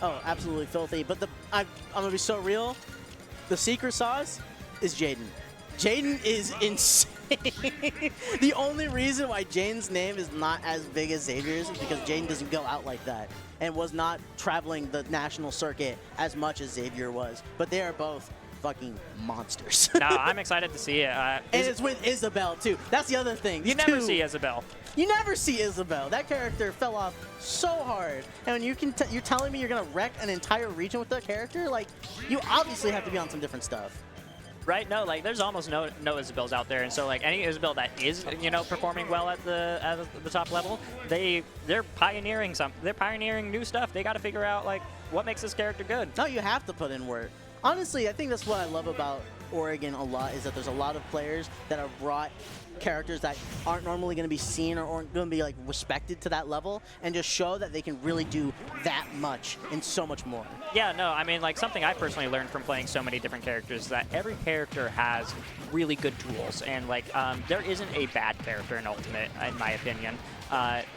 Oh, absolutely filthy. But I'm going to be so real. The secret sauce is Jaeden. Jaeden is insane. The only reason why Jaden's name is not as big as Xavier's is because Jaeden doesn't go out like that and was not traveling the national circuit as much as Xavier was. But they are both fucking monsters. No, I'm excited to see it. And it's with Isabel, too. That's the other thing. You never see Isabel. You never see Isabel. That character fell off so hard. And when you're telling me you're going to wreck an entire region with that character? Like, you obviously have to be on some different stuff. Right? No, like there's almost no Isabels out there, and so like any Isabel that is performing well at the top level, they're pioneering something. They're pioneering new stuff. They got to figure out like what makes this character good. No, you have to put in work. Honestly, I think that's what I love about Oregon a lot is that there's a lot of players that have brought characters that aren't normally going to be seen or aren't going to be like respected to that level and just show that they can really do that much and so much more. Yeah, no, I mean like something I personally learned from playing so many different characters is that every character has really good tools, and like there isn't a bad character in Ultimate in my opinion.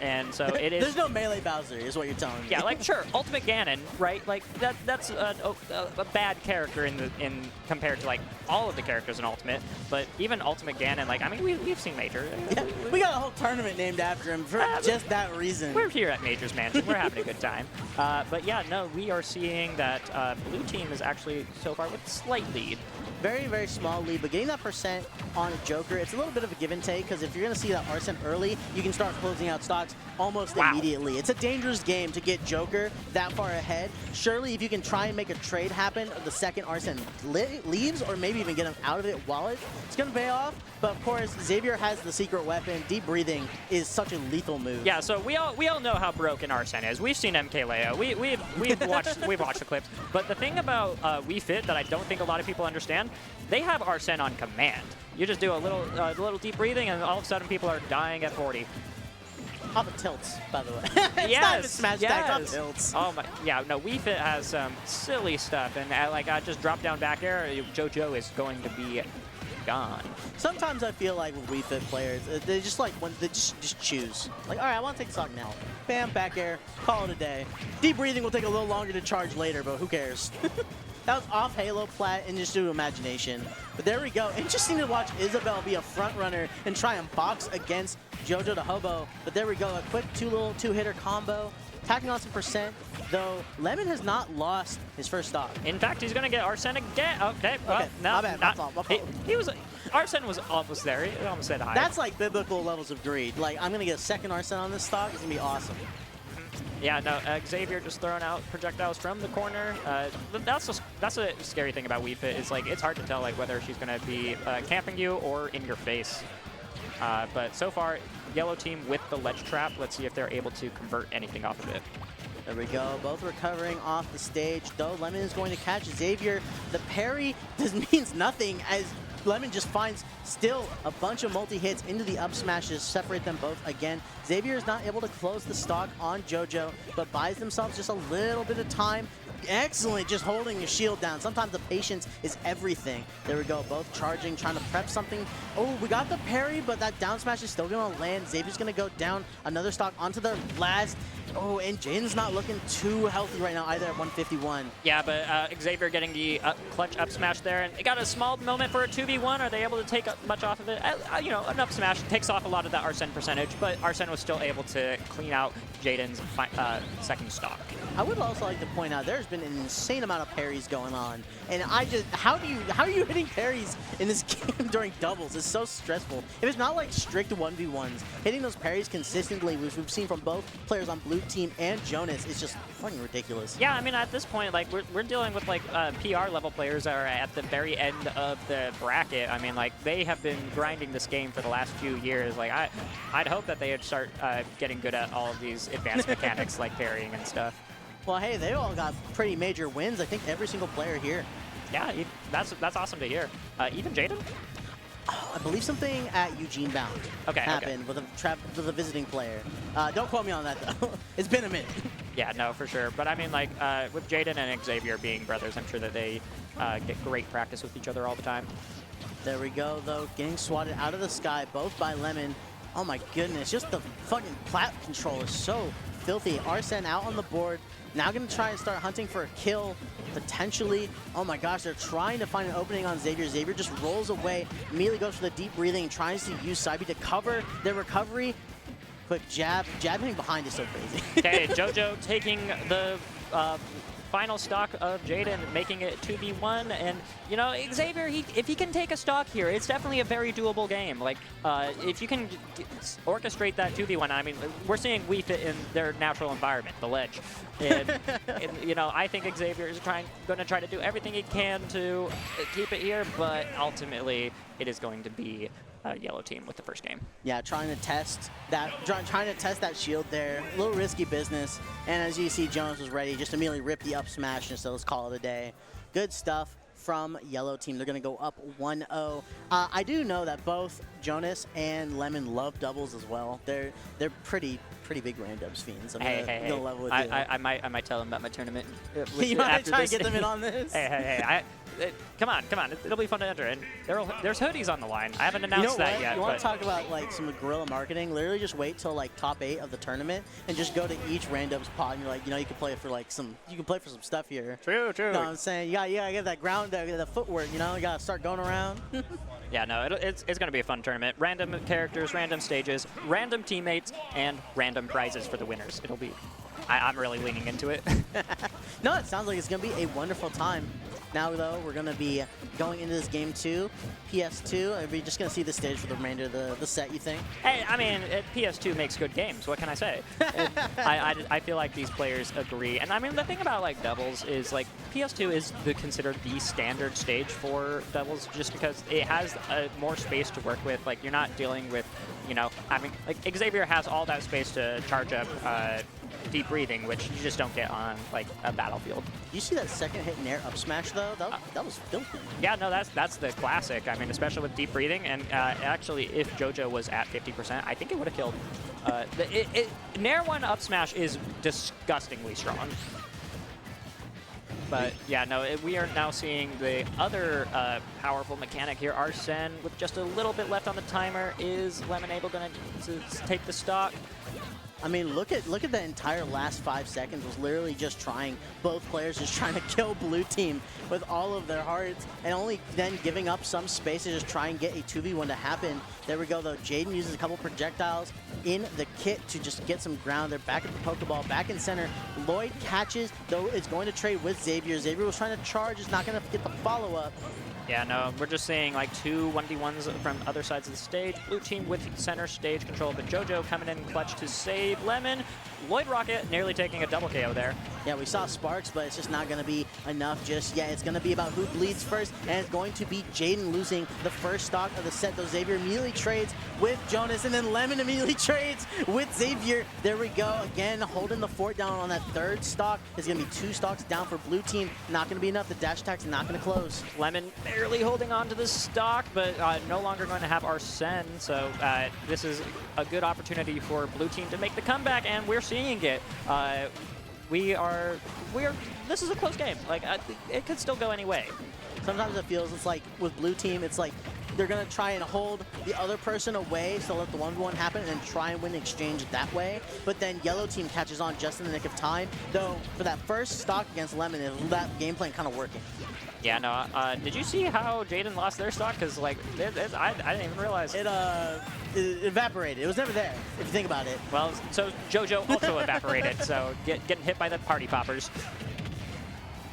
And so it is. There's no melee Bowser, is what you're telling me. Yeah, like sure, Ultimate Ganon, right? Like that's a bad character in compared to like all of the characters in Ultimate. But even Ultimate Ganon, like I mean, we've seen Major. Yeah, we got a whole tournament named after him for just that reason. We're here at Major's Mansion. We're having a good time. But yeah, no, we are seeing that blue team is actually so far with a slight lead. Very, very small lead, but getting that percent on a Joker, it's a little bit of a give and take, because if you're going to see that Arsene early, you can start closing out stocks almost immediately. It's a dangerous game to get Joker that far ahead. Surely, if you can try and make a trade happen the second Arsene leaves, or maybe even get him out of it while it's going to pay off. But of course, Xavier has the secret weapon. Deep breathing is such a lethal move. Yeah, so we all know how broken Arsene is. We've seen MKLeo. We've watched the clips. But the thing about Wii Fit that I don't think a lot of people understand, they have Arsene on command. You just do a little deep breathing, and all of a sudden people are dying at 40. Off of tilts, by the way. It's yes, not even smash yes. off tilts. Oh my, yeah, no, Wii Fit has some silly stuff, and like I just drop down back air, JoJo is going to be gone. Sometimes I feel like with Wii Fit players, they just like when they just choose. Like, all right, I want to take stock now. Bam, back air, call it a day. Deep breathing will take a little longer to charge later, but who cares? That was off Halo plat and just due to imagination. But there we go. Interesting to watch Isabel be a front runner and try and box against JoJoDaHoBo. But there we go, a quick two-hitter combo. Tacking on some percent, though Lemmon has not lost his first stock. In fact, he's going to get Arsene again. Okay, well, no, my bad, my fault. Arsene was almost there. He almost said hi. That's like biblical levels of greed. Like, I'm going to get a second Arsene on this stock. It's going to be awesome. Yeah, no, Xavier just throwing out projectiles from the corner. That's a scary thing about Wii Fit. Is like it's hard to tell like whether she's going to be camping you or in your face. But so far, yellow team with the ledge trap. Let's see if they're able to convert anything off of it. There we go, both recovering off the stage, though Lemmon is going to catch Xavier. The parry means nothing as Lemmon just finds still a bunch of multi-hits into the up smashes, separate them both again. Xavier is not able to close the stock on JoJo, but buys themselves just a little bit of time. Excellent, just holding your shield down. Sometimes the patience is everything. There we go, both charging, trying to prep something. Oh, we got the parry, but that down smash is still going to land. Xavier's going to go down another stock onto the last. Oh, and Jaden's not looking too healthy right now either at 151. Yeah, but Xavier getting the clutch up smash there, and they got a small moment for a 2v1. Are they able to take much off of it? You know, an up smash takes off a lot of that Arsene percentage, but Arsene was still able to clean out Jaden's second stock. I would also like to point out there's been an insane amount of parries going on, and how are you hitting parries in this game during doubles? It's so stressful. If it's not like strict 1v1s, hitting those parries consistently, which we've seen from both players on blue team and Jonas, is just fucking ridiculous. Yeah, I mean at this point, like we're dealing with like PR level players that are at the very end of the bracket. I mean, like they have been grinding this game for the last few years. Like I'd hope that they would start getting good at all of these advanced mechanics like parrying and stuff. Well, hey, they all got pretty major wins. I think every single player here. Yeah, that's awesome to hear. Even Jaeden? Oh, I believe something at Eugene Bound happened with a visiting player. Don't quote me on that though. It's been a minute. Yeah, no, for sure. But I mean, like with Jaeden and Xavier being brothers, I'm sure that they get great practice with each other all the time. There we go, though, getting swatted out of the sky, both by Lemmon. Oh my goodness, just the fucking plat control is so filthy. Arsene out on the board. Now going to try and start hunting for a kill, potentially. Oh my gosh, they're trying to find an opening on Xavier. Xavier just rolls away, immediately goes for the deep breathing and tries to use Side B to cover their recovery. Quick jab. Jab hitting behind is so crazy. Okay, JoJo taking the final stock of Jaeden, making it 2v1, and you know, Xavier, if he can take a stock here, it's definitely a very doable game. Like, if you can orchestrate that 2v1, I mean, we're seeing Wii Fit in their natural environment, the ledge, and you know, I think Xavier is going to try to do everything he can to keep it here, but ultimately, it is going to be yellow team with the first game. Yeah, trying to test that shield there. A little risky business. And as you see, Jonas was ready, just immediately rip the up smash, and so let's call it a day. Good stuff from yellow team. They're going to go up 1-0. I do know that both Jonas and Lemmon love doubles as well. They're pretty big randoms fiends. I'm Hey. level with you. I might tell them about my tournament. You might try and get them in on this? Hey. Come on. It'll be fun to enter. And there's hoodies on the line. I haven't announced that yet. You want to talk about like some guerrilla marketing? Literally just wait till like top 8 of the tournament and just go to each randoms pod and you're like, you know, you can play for like some stuff here. True. You know what I'm saying? You gotta get that ground, the footwork, you know, you gotta start going around. Yeah, no, it's going to be a fun tournament. Random characters, random stages, random teammates, and random prizes for the winners. It'll be... I'm really leaning into it. No, it sounds like it's going to be a wonderful time. Now, though, we're going to be going into this game 2, PS2. Are we just going to see the stage for the remainder of the set, you think? Hey, I mean, PS2 makes good games. What can I say? I feel like these players agree. And I mean, the thing about like doubles is like PS2 is considered the standard stage for doubles just because it has more space to work with. Like, you're not dealing with, you know, having like Xavier has all that space to charge up deep breathing, which you just don't get on like a battlefield. You see that second hit nair up smash though? That was filthy. Yeah, no, that's the classic. I mean, especially with deep breathing, and actually, if JoJo was at 50%, I think it would have killed. Nair 1 up smash is disgustingly strong. But yeah, no, we are now seeing the other powerful mechanic here. Arsene, with just a little bit left on the timer, is Lemmon able to take the stock? I mean, look at the entire last 5 seconds was literally just both players just trying to kill blue team with all of their hearts, and only then giving up some space to just try and get a 2v1 to happen. There we go, though. Jaeden uses a couple projectiles in the kit to just get some ground. They're back at the Pokeball, back in center. Lloyd catches, though it's going to trade with Xavier. Xavier was trying to charge, is not going to get the follow-up. Yeah, no, we're just seeing like 2 1v1s from other sides of the stage. Blue team with center stage control, but JoJo coming in clutch to save Lemmon. Lloyd Rocket nearly taking a double KO there. Yeah, we saw sparks, but it's just not going to be enough just yet. It's going to be about who bleeds first, and it's going to be Jaeden losing the first stock of the set, though Xavier immediately trades with Jonas, and then Lemmon immediately trades with Xavier. There we go, again, holding the fort down on that third stock. It's going to be 2 stocks down for blue team. Not going to be enough. The dash attack's not going to close. Lemmon barely holding on to this stock, but no longer going to have Arsene, so this is a good opportunity for blue team to make the comeback, and we're seeing it. This is a close game. Like, it could still go any way. Sometimes it feels, it's like with blue team, it's like they're going to try and hold the other person away, so let the 1v1 happen and then try and win the exchange that way. But then yellow team catches on just in the nick of time, though for that first stock against Lemmon, that game plan kind of working. Yeah, no, did you see how Jaeden lost their stock? Because, like, I didn't even realize. It evaporated. It was never there, if you think about it. Well, so JoJo also evaporated, so getting hit by the party poppers.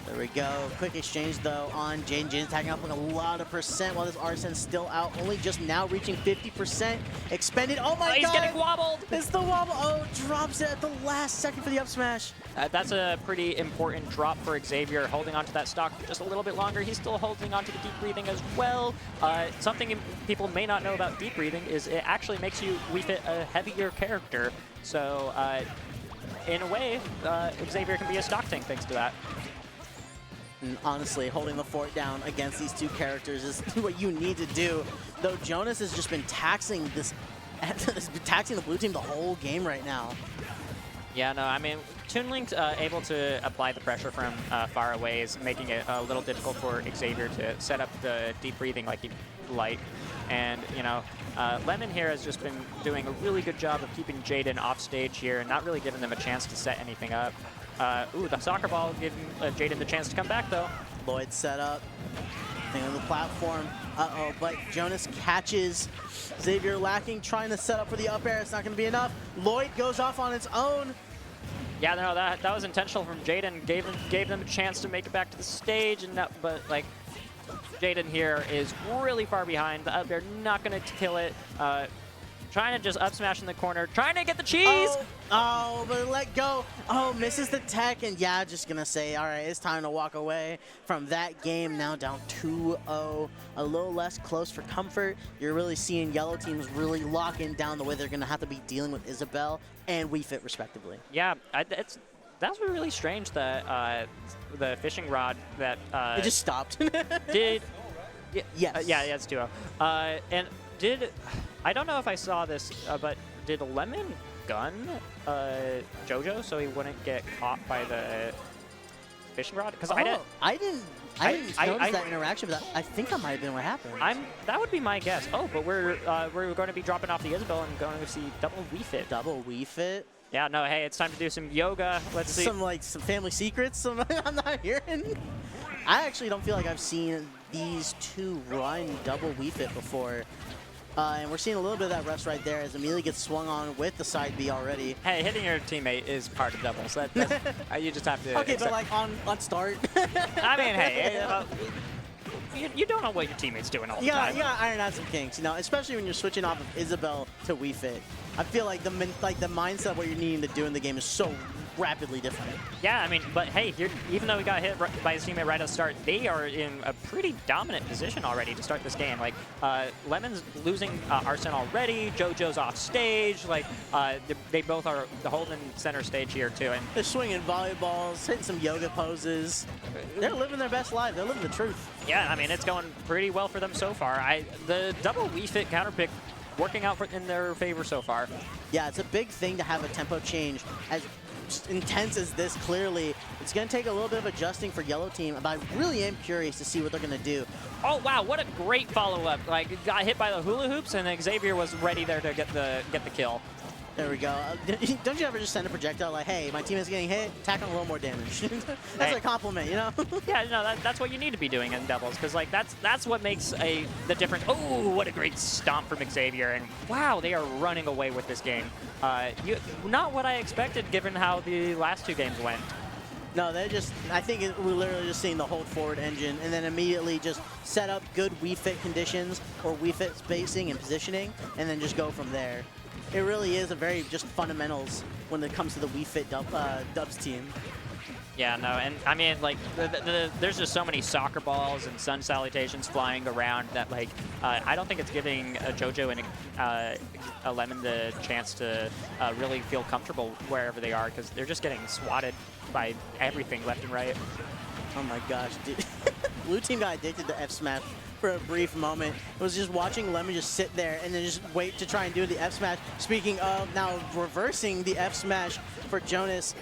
There we go. Quick exchange, though, on Jaeden. Jaeden's tagging up with a lot of percent while this Arsene's still out, only just now reaching 50%. Expended. Oh, my God! He's getting wobbled! It's the wobble. Oh, drops it at the last second for the up smash. That's a pretty important drop for Xavier, holding onto that stock just a little bit longer. He's still holding onto the deep breathing as well. Something people may not know about deep breathing is it actually makes you Wii Fit a heavier character. So, in a way, Xavier can be a stock tank thanks to that. And honestly, holding the fort down against these 2 characters is what you need to do. Though Jonas has just been taxing taxing the blue team the whole game right now. Yeah, no, I mean, Toon Link's able to apply the pressure from far away is making it a little difficult for Xavier to set up the deep breathing like he light. And, you know, Lemmon here has just been doing a really good job of keeping Jaeden off stage here and not really giving them a chance to set anything up. Ooh, the soccer ball giving Jaeden the chance to come back, though. Lloyd set up. Thing on the platform. Uh-oh, but Jonas catches Xavier lacking, trying to set up for the up air. It's not going to be enough. Lloyd goes off on its own. Yeah, no, that was intentional from Jaeden. Gave them a chance to make it back to the stage, and but like Jaeden here is really far behind. The up air not going to kill it. Trying to just up smash in the corner, trying to get the cheese. Oh, but let go. Oh, misses the tech, and yeah, just gonna say, all right, it's time to walk away from that game. Now down 2-0, a little less close for comfort. You're really seeing yellow teams really locking down the way they're gonna have to be dealing with Isabel and Wii Fit respectively. Yeah, that's really strange that the fishing rod that it just stopped. did. Yes. Yeah, it's 2-0. And did. I don't know if I saw this, but did Lemmon gun JoJo so he wouldn't get caught by the fishing rod? Because I didn't notice that interaction, but I think that might have been what happened. That would be my guess. Oh, but we're going to be dropping off the Isabel and going to see double Wii Fit. Double Wii Fit. Yeah, no, hey, it's time to do some yoga. Let's see. Some family secrets I'm not hearing. I actually don't feel like I've seen these two run double Wii Fit before. And we're seeing a little bit of that rest right there as Amelia gets swung on with the side B already. Hey, hitting your teammate is part of doubles. That's you just have to. Okay, but like on start. I mean, hey, you don't know what your teammate's doing all the time. You gotta iron out some kinks, you know, especially when you're switching off of Isabel to Wii Fit. I feel like the mindset of what you're needing to do in the game is so rapidly different. Yeah, I mean, but hey, even though we got hit by his teammate right at the start, they are in a pretty dominant position already to start this game. Like, Lemmon's losing Arsene already, JoJo's off stage, like, they both are holding center stage here too. And they're swinging volleyballs, hitting some yoga poses. They're living their best life. They're living the truth. Yeah, I mean, it's going pretty well for them so far. The double Wii Fit counter pick working out in their favor so far. Yeah, it's a big thing to have a tempo change as intense as this. Clearly, it's going to take a little bit of adjusting for yellow team, but I really am curious to see what they're going to do. Oh wow, what a great follow-up! Like, got hit by the hula hoops, and Xavier was ready there to get the kill. There we go. Don't you ever just send a projectile like, hey, my team is getting hit, tack on a little more damage. That's a compliment, you know? Yeah, no, that's what you need to be doing in doubles, because like that's what makes the difference. Oh, what a great stomp from Xavier, and wow, they are running away with this game. Not what I expected, given how the last two games went. No, I think we're literally just seeing the hold forward engine and then immediately just set up good Wii Fit conditions or Wii Fit spacing and positioning, and then just go from there. It really is a very just fundamentals when it comes to the Wii Fit dubs team. Yeah, no, and I mean, like, there's just so many soccer balls and sun salutations flying around that, like, I don't think it's giving JoJo and a Lemmon the chance to really feel comfortable wherever they are, because they're just getting swatted by everything left and right. Oh my gosh, dude. Blue team got addicted to F smash for a brief moment. It was just watching Lemmon just sit there and then just wait to try and do the F smash. Speaking of, now reversing the F smash for Jonas.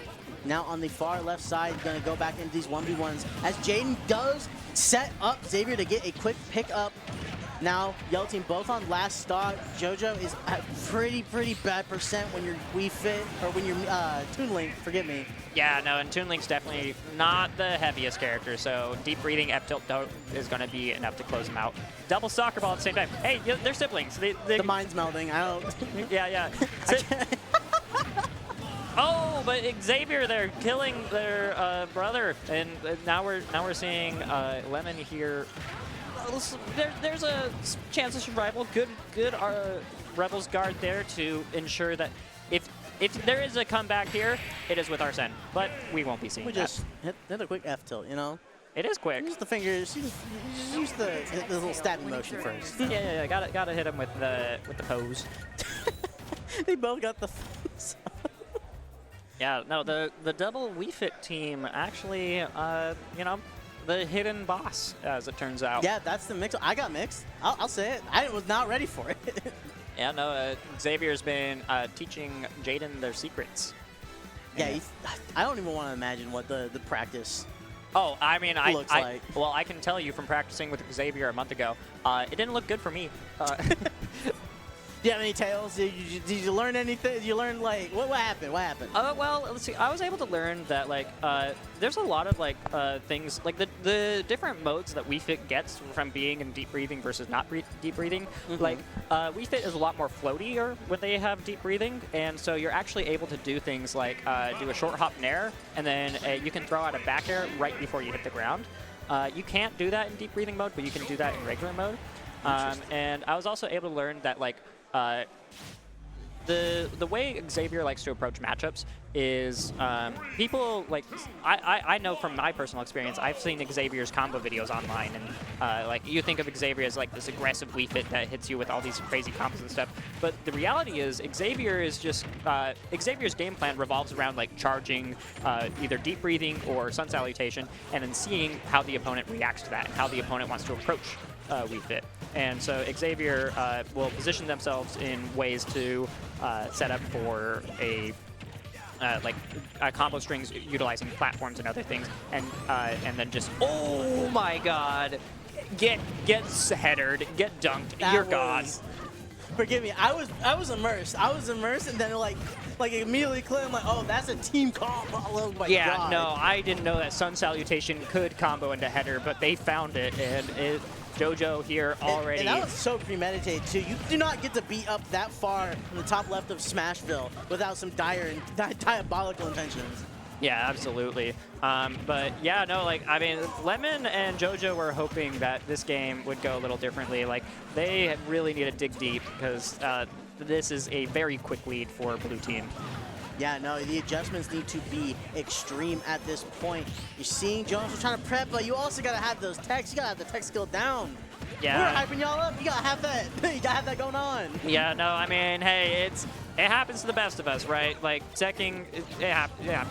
Now on the far left side, gonna go back into these 1v1s as Jaeden does set up Xavier to get a quick pick up. Now, yellow team both on last stock. JoJo is at pretty bad percent when you're Wii Fit, or when you're Toon Link, forgive me. Yeah, no, and Toon Link's definitely not the heaviest character, so deep breathing F tilt is going to be enough to close him out. Double soccer ball at the same time. Hey, they're siblings. The mind's melding. I don't. Yeah. Oh, but Xavier, they're killing their brother, and now we're seeing Lemmon here. There's a chance of survival. Good Rebels guard there to ensure that if there is a comeback here, it is with Arsene, but we won't be seeing that. We just hit a quick F tilt, you know? It is quick. Use the fingers. Use the little stabbing motion first. Yeah. Gotta hit him with the pose. They both got the. Yeah. No, the double Wii Fit team actually, you know, the hidden boss, as it turns out. Yeah, that's the mix. I got mixed. I'll say it. I was not ready for it. Yeah, no, Xavier's been teaching Jaeden their secrets. Yeah, I don't even want to imagine what the practice Oh, I mean, Well, I can tell you from practicing with Xavier a month ago, it didn't look good for me. Do you have any tales? Did you learn anything? Did you learn, like, what happened? What happened? Well, let's see. I was able to learn that, like, there's a lot of, like, things, like, the different modes that Wii Fit gets from being in deep breathing versus not deep breathing. Like, Wii Fit is a lot more floatier when they have deep breathing, and so you're actually able to do things like do a short hop nair, and then you can throw out a back air right before you hit the ground. You can't do that in deep breathing mode, but you can do that in regular mode. And I was also able to learn that, like, the way Xavier likes to approach matchups is people like I know from my personal experience. I've seen Xavier's combo videos online, and like you think of Xavier as like this aggressive Wii Fit that hits you with all these crazy combos and stuff. But the reality is Xavier is just Xavier's game plan revolves around like charging either deep breathing or sun salutation, and then seeing how the opponent reacts to that and how the opponent wants to approach Wii Fit. And so Xavier will position themselves in ways to set up for a combo strings utilizing platforms and other things, and then just, oh my God, get headered, get dunked, you're gone. Forgive me, I was immersed. And then like immediately clicked. I'm like, oh, that's a team combo. Oh my God. No, I didn't know that sun salutation could combo into header, but they found it, and JoJo here already. And that was so premeditated too. You do not get to be up that far from the top left of Smashville without some dire and diabolical intentions. Yeah, absolutely. But yeah, no, like, I mean, Lemmon and JoJo were hoping that this game would go a little differently. Like, they really need to dig deep because this is a very quick lead for Blue Team. Yeah, no, the adjustments need to be extreme at this point. You're seeing Jones trying to prep, but you also got to have those techs. You got to have the tech skill down. Yeah. We're hyping y'all up. You got to have that. You got to have that going on. Yeah, no, I mean, hey, it happens to the best of us, right? Like, teching, yeah.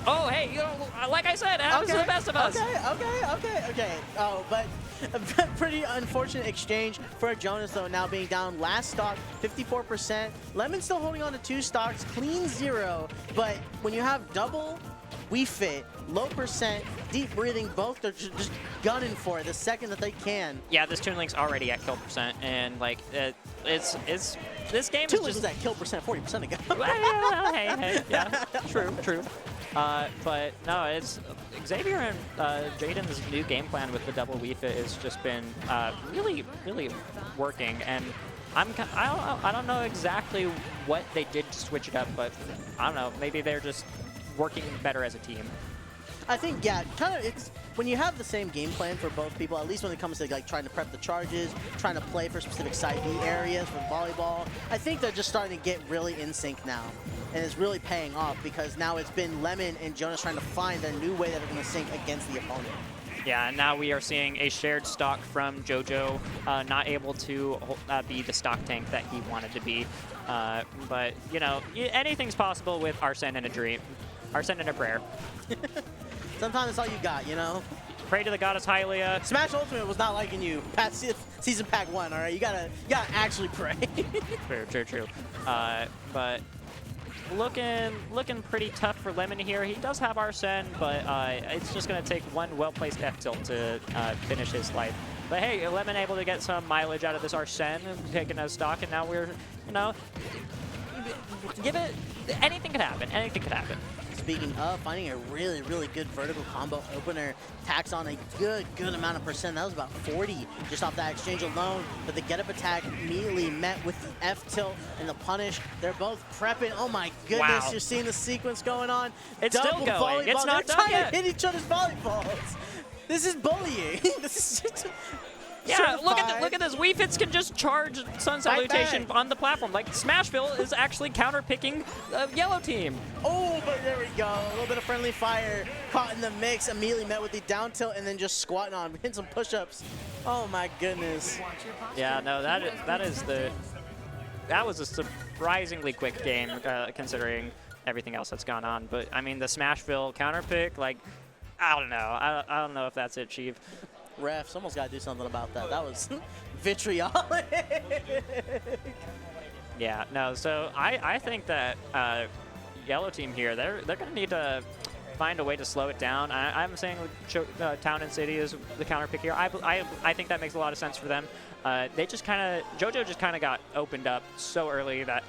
Oh, hey, you know, like I said, it happens to the best of us. Okay. Oh, but a pretty unfortunate exchange for Jonas, though, now being down last stock, 54%. Lemmon still holding on to 2 stocks, clean 0. But when you have double Wii Fit, low percent, deep breathing, both they're just gunning for it the second that they can. Yeah, this Toon Link's already at kill percent, and like it's this game Toon is Link just was at kill percent 40% ago. Well, hey, yeah, true. But no, it's Xavier and Jaeden's new game plan with the double Wii Fit has just been really working, and I don't know exactly what they did to switch it up, but I don't know, maybe they're just working better as a team. I think, yeah, kind of, it's when you have the same game plan for both people, at least when it comes to like trying to prep the charges, trying to play for specific side B areas with volleyball, I think they're just starting to get really in sync now. And it's really paying off because now it's been Lemmon and Jonas trying to find a new way that they're going to sync against the opponent. Yeah, and now we are seeing a shared stock from JoJo, not able to be the stock tank that he wanted to be. But, you know, anything's possible with Arsene and a dream. Arsene and a prayer. Sometimes that's all you got, you know? Pray to the goddess Hylia. Smash Ultimate was not liking you past season pack 1, all right? You gotta actually pray. True. But looking pretty tough for Lemmon here. He does have Arsene, but it's just going to take one well-placed F-tilt to finish his life. But hey, Lemmon able to get some mileage out of this Arsene, taking a stock, and now we're, you know, give it, anything could happen. Speaking of, finding a really good vertical combo opener, tacks on a good amount of percent. That was about 40 just off that exchange alone. But the get-up attack immediately met with the F-tilt and the punish. They're both prepping. Oh my goodness, wow. You're seeing the sequence going on. It's Double still going. Volleyball. It's not They're done trying yet. to hit each other's volleyballs. This is bullying. This is just... Yeah, look at this. Wii Fits can just charge Sun Salutation on the platform. Like, Smashville is actually counter-picking the yellow team. Oh, but there we go. A little bit of friendly fire caught in the mix. Immediately met with the down tilt and then just squatting on. Hitting some push-ups. Oh, my goodness. Yeah, no, that was a surprisingly quick game considering everything else that's gone on. But, I mean, the Smashville counter-pick, like, I don't know. I don't know if that's it, Chief. Ref, someone's got to do something about that. That was vitriolic. Yeah, no, so I think that yellow team here, they're going to need to find a way to slow it down. I'm saying Town and City is the counter pick here. I think that makes a lot of sense for them. They just kind of, JoJo just kind of got opened up so early that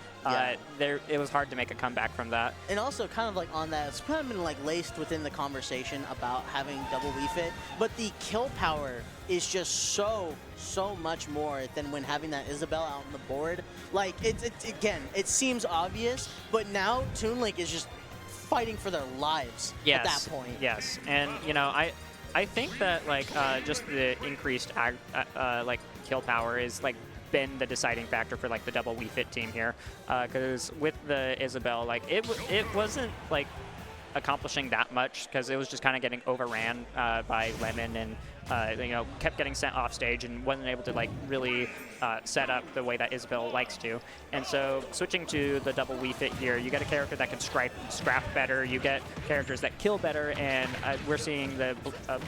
it was hard to make a comeback from that. And also kind of like on that, it's kind of been like laced within the conversation about having double Wii Fit, but the kill power is just so much more than when having that Isabel out on the board. Like, again, it seems obvious, but now Toon Link is just fighting for their lives at that point. Yes, and you know, I think that like just the increased like kill power is like been the deciding factor for like the double Wii Fit team here, because with the Isabel, like it wasn't like accomplishing that much because it was just kind of getting overran by Lemmon and you know, kept getting sent off stage and wasn't able to like really set up the way that Isabel likes to. And so switching to the double Wii Fit here, you get a character that can scrap better, you get characters that kill better, and we're seeing the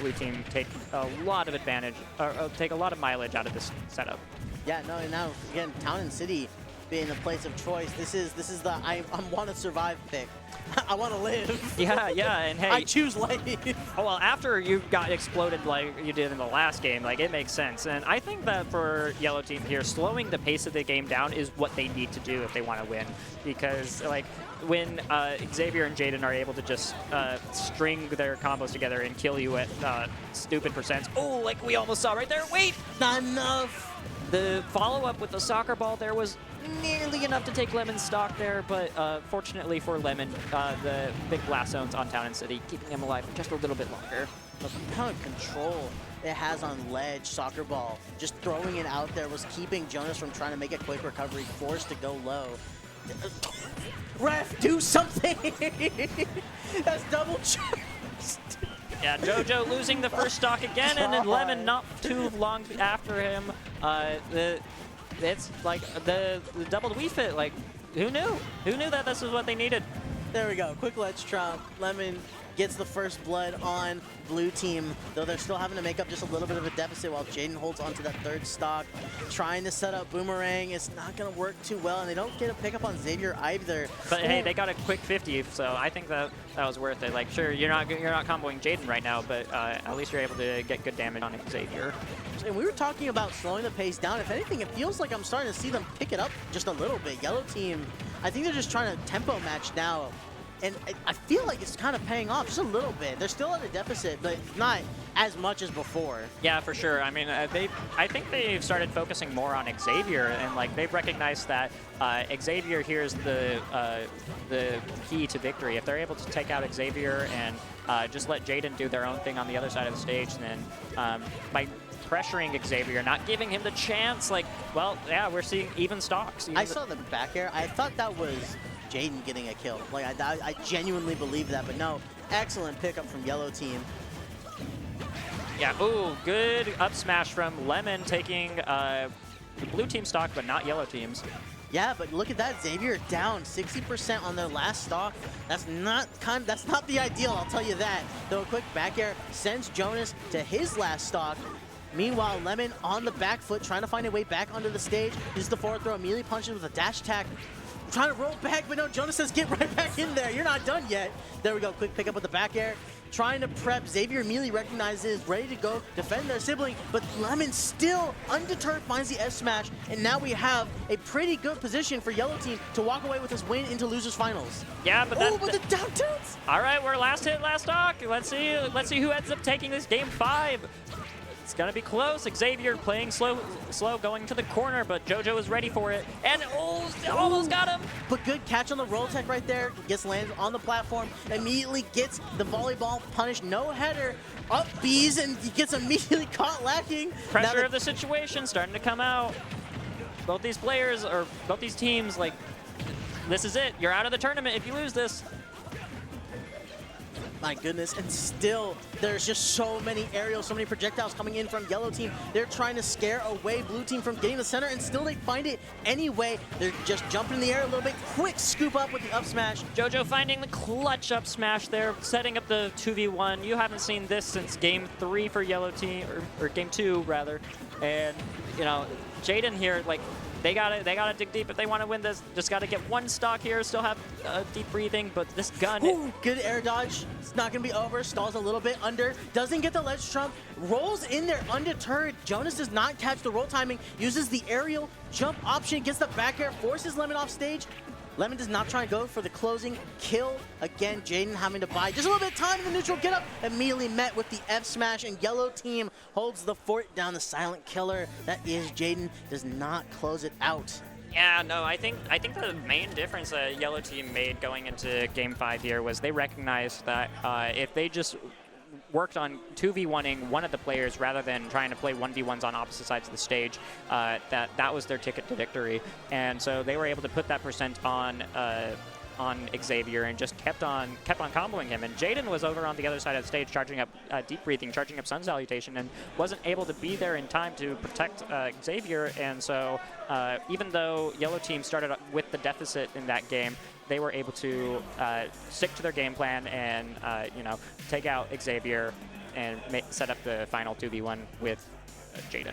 blue team take a lot of advantage, or take a lot of mileage out of this setup. Yeah, no, and now again, Town and City being the place of choice. This is the I want to survive pick. I want to live. Yeah, and hey, I choose life. Oh, well, after you got exploded like you did in the last game, like it makes sense. And I think that for Yellow Team here, slowing the pace of the game down is what they need to do if they want to win. Because like when Xavier and Jaeden are able to just string their combos together and kill you at stupid percents. Oh, like we almost saw right there. Wait, not enough. The follow-up with the soccer ball there was nearly enough to take Lemmon's stock there, but fortunately for Lemmon, the big blast zones on Town and City, keeping him alive for just a little bit longer. The amount of control it has on ledge, soccer ball, just throwing it out there was keeping Jonas from trying to make a quick recovery, forced to go low. Ref, do something! That's double charged. Yeah, JoJo losing the first stock again, and then Lemmon not too long after him. It's like the double Wii Fit, like, who knew? Who knew that this is what they needed? There we go, quick ledge trump. Lemmon gets the first blood on blue team, though they're still having to make up just a little bit of a deficit while Jaeden holds onto that third stock. Trying to set up Boomerang, it's not gonna work too well, and they don't get a pickup on Xavier either. But hey, they got a quick 50, so I think that was worth it. Like, sure, you're not comboing Jaeden right now, but at least you're able to get good damage on Xavier. And we were talking about slowing the pace down. If anything, it feels like I'm starting to see them pick it up just a little bit. Yellow team, I think they're just trying to tempo match now. And I feel like it's kind of paying off just a little bit. They're still at a deficit, but not as much as before. Yeah, for sure. I mean, I think they've started focusing more on Xavier, and like they've recognized that Xavier here is the key to victory. If they're able to take out Xavier and just let Jaeden do their own thing on the other side of the stage, then by pressuring Xavier, not giving him the chance, like, well, yeah, we're seeing even stocks. I saw the back air. I thought that was Jaeden getting a kill. Like, I genuinely believe that, but no, excellent pickup from Yellow Team. Yeah, ooh, good up smash from Lemmon, taking the blue team stock, but not Yellow Team's. Yeah, but look at that, Xavier down 60% on their last stock. That's not the ideal, I'll tell you that. Though a quick back air sends Jonas to his last stock. Meanwhile, Lemmon on the back foot, trying to find a way back onto the stage. Uses the forward throw, immediately punches with a dash attack. Trying to roll back, but no, Jonas says, get right back in there. You're not done yet. There we go, quick pickup with the back air. Trying to prep, Xavier immediately recognizes, ready to go, defend their sibling, but Lemmon still undeterred finds the F smash, and now we have a pretty good position for Yellow Team to walk away with this win into losers finals. Yeah, but but the down tilts! All right, we're last hit, last stock. Let's see who ends up taking this game 5. It's gonna be close. Xavier playing slow, going to the corner, but JoJo is ready for it. And almost got him. But good catch on the roll tech right there. Gets landed on the platform. Immediately gets the volleyball punish. No header. Up B's and he gets immediately caught lacking. Pressure of the situation starting to come out. Both these players, or both these teams, like, this is it. You're out of the tournament if you lose this. My goodness, and still, there's just so many aerials, so many projectiles coming in from Yellow Team. They're trying to scare away Blue Team from getting the center, and still they find it anyway. They're just jumping in the air a little bit. Quick scoop up with the up smash. JoJo finding the clutch up smash there, setting up the 2v1. You haven't seen this since game 3 for Yellow Team, or game 2 rather. And, you know, Jaeden here, like, they gotta dig deep if they want to win this. Just gotta get one stock here, still have deep breathing, but this gun. Ooh, good air dodge. It's not gonna be over. Stalls a little bit under. Doesn't get the ledge trump. Rolls in there undeterred. Jonas does not catch the roll timing. Uses the aerial jump option. Gets the back air. Forces Lemmon off stage. Lemmon does not try and go for the closing kill. Again, Jaeden having to buy just a little bit of time in the neutral get up. Immediately met with the F smash, and yellow team holds the fort down. The silent killer that is Jaeden does not close it out. Yeah, no, I think the main difference that yellow team made going into Game 5 here was they recognized that if they just worked on 2v1ing one of the players rather than trying to play 1v1s on opposite sides of the stage, that was their ticket to victory. And so they were able to put that percent on Xavier and just kept on comboing him. And Jaeden was over on the other side of the stage charging up deep breathing, charging up Sun Salutation, and wasn't able to be there in time to protect Xavier. And so even though yellow team started with the deficit in that game, they were able to stick to their game plan and you know, take out Xavier and set up the final 2v1 with Jaeden.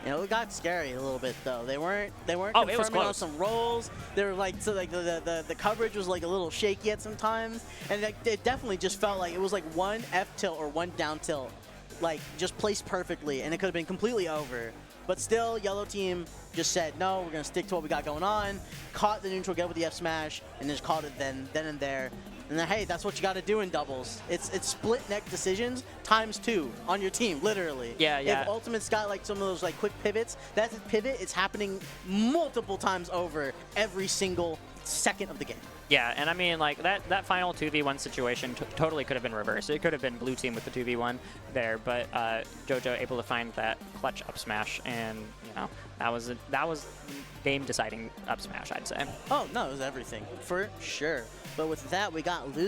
You know, it got scary a little bit though. They weren't Oh, it was confirming on close. some rolls. They were like, so like the coverage was like a little shaky at some times, and it definitely just felt like it was like one F tilt or one down tilt, like just placed perfectly, and it could have been completely over. But still, yellow team just said, no, we're gonna stick to what we got going on. Caught the neutral get with the F smash, and just caught it then and there. And then, hey, that's what you got to do in doubles. It's split neck decisions ×2 on your team, literally. Yeah. If Ultimate's got like some of those like quick pivots, that's a pivot. It's happening multiple times over every single second of the game. Yeah, and I mean, like, that final 2v1 situation totally could have been reversed. It could have been blue team with the 2v1 there, but JoJo able to find that clutch up smash, and, you know, that was game-deciding up smash, I'd say. Oh, no, it was everything, for sure. But with that, we got